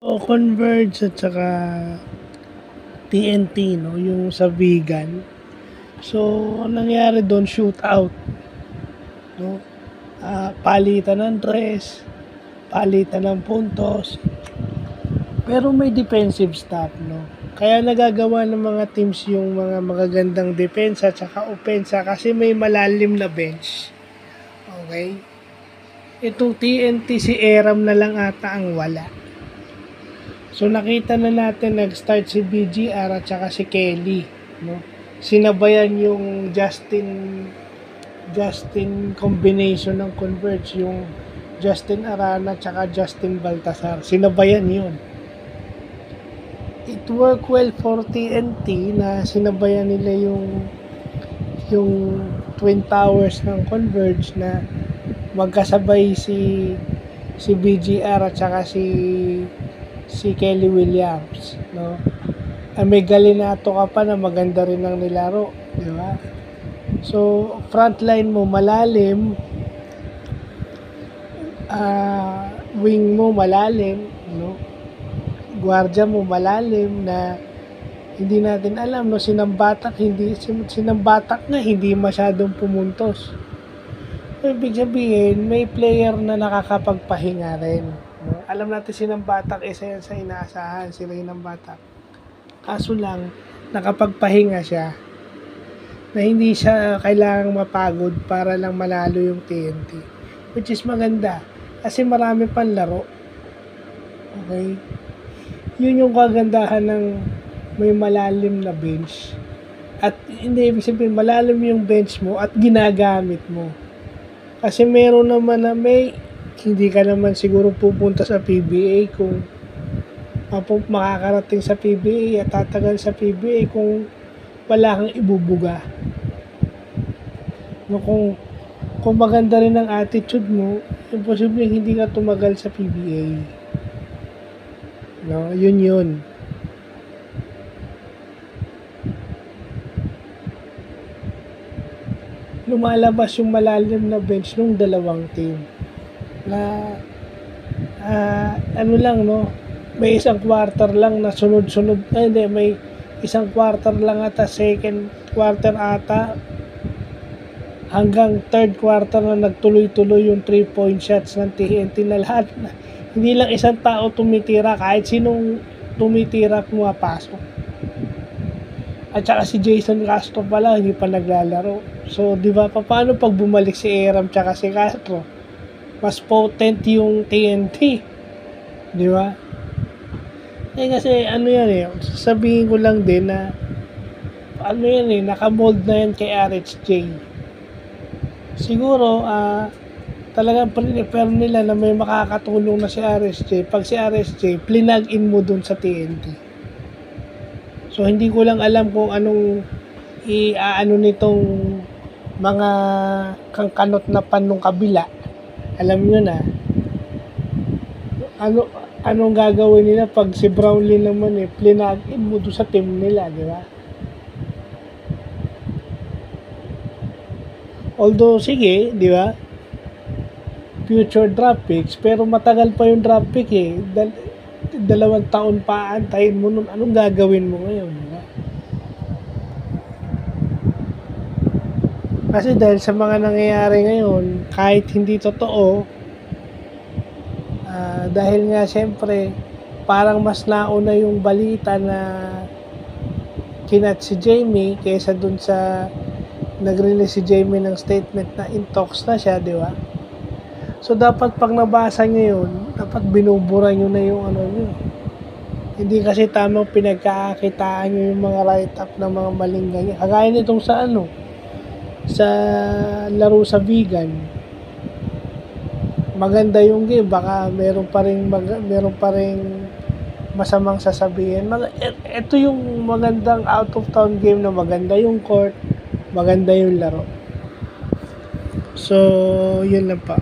O Converge at saka TNT, no, yung sa vegan. So, ang nangyari doon, shootout, no? Palitan ng dress, palitan ng puntos. Pero may defensive stop, no? Kaya nagagawa ng mga teams yung mga magagandang depensa at saka opensa kasi may malalim na bench. Okay? Itong TNT, si Eram na lang ata ang wala. So nakita na natin nag-start si BGR at saka si Kelly, no? Sinabayan yung Justin combination ng Converge, yung Justin Arana at saka Justin Baltasar. Sinabayan yun. It worked well for TNT na sinabayan nila yung Twin Towers ng Converge na magkasabay si BGR at saka si Kelly Williams, no? May Galinato ka pa na maganda rin ang nilaro, di ba? So, frontline mo malalim, wing mo malalim, no? Guardia mo malalim na hindi natin alam, no? Sinambatak nga hindi masyadong pumuntos. So, ibig sabihin, may player na nakakapagpahinga rin. No? Alam natin Sinambatak, isa yan sa inaasahan, si Sinambatak. Kaso lang, nakapagpahinga siya na hindi siya kailangang mapagod para lang manalo yung TNT. Which is maganda. Kasi marami pang laro. Okay? Yun yung kagandahan ng may malalim na bench. At hindi ibig sabihin, malalim yung bench mo at ginagamit mo. Kasi meron naman na hindi ka naman siguro pupunta sa PBA kung makakarating sa PBA at tatagal sa PBA kung wala kang ibubuga. No, kung maganda rin ang attitude mo, imposible hindi ka tumagal sa PBA. No, yun. Lumalabas yung malalim na bench ng dalawang team. Na may isang quarter lang na sunod-sunod, may isang quarter lang ata, second quarter ata, hanggang third quarter na nagtuloy-tuloy yung 3-point shots ng TNT na lahat. Hindi lang isang tao tumitira, kahit sinong tumitira pumapasok. At saka si Jason Castro pala, hindi pa naglalaro. So, di ba, paano pag bumalik si Eram tsaka si Castro? Mas potent yung TNT. Di ba? Kasi sasabihin ko lang din na nakamold na yan kay RHJ. Siguro, talagang prefer nila na may makakatulong na si RSJ. Pag si RSJ, plinag-in mo dun sa TNT. So, hindi ko lang alam kung anong nitong mga kangkanot na panong kabila. Alam nyo na. Anong gagawin nila pag si Brownlee naman plinag-in mo dun sa team nila, di ba? Although, sige, di ba? Future draft picks, pero matagal pa yung draft pick 2 taon pa antayin mo nun. Anong gagawin mo ngayon, di ba? Kasi dahil sa mga nangyayari ngayon, kahit hindi totoo, dahil nga siyempre, parang mas nauna yung balita na kinat si Jamie kaysa dun sa nag-release si Jamie ng statement na in talks na siya, di ba? So, dapat pag nabasa niyo yun, dapat binubura nyo na yung nyo. Hindi kasi tamang pinagkakakitaan nyo yung mga write-up ng mga maling ganyan. Kagaya nitong sa laro sa vegan. Maganda yung game, baka meron pa ring masamang sasabihin. Ito yung magandang out of town game na maganda yung court, maganda yung laro. So, yun lang pa.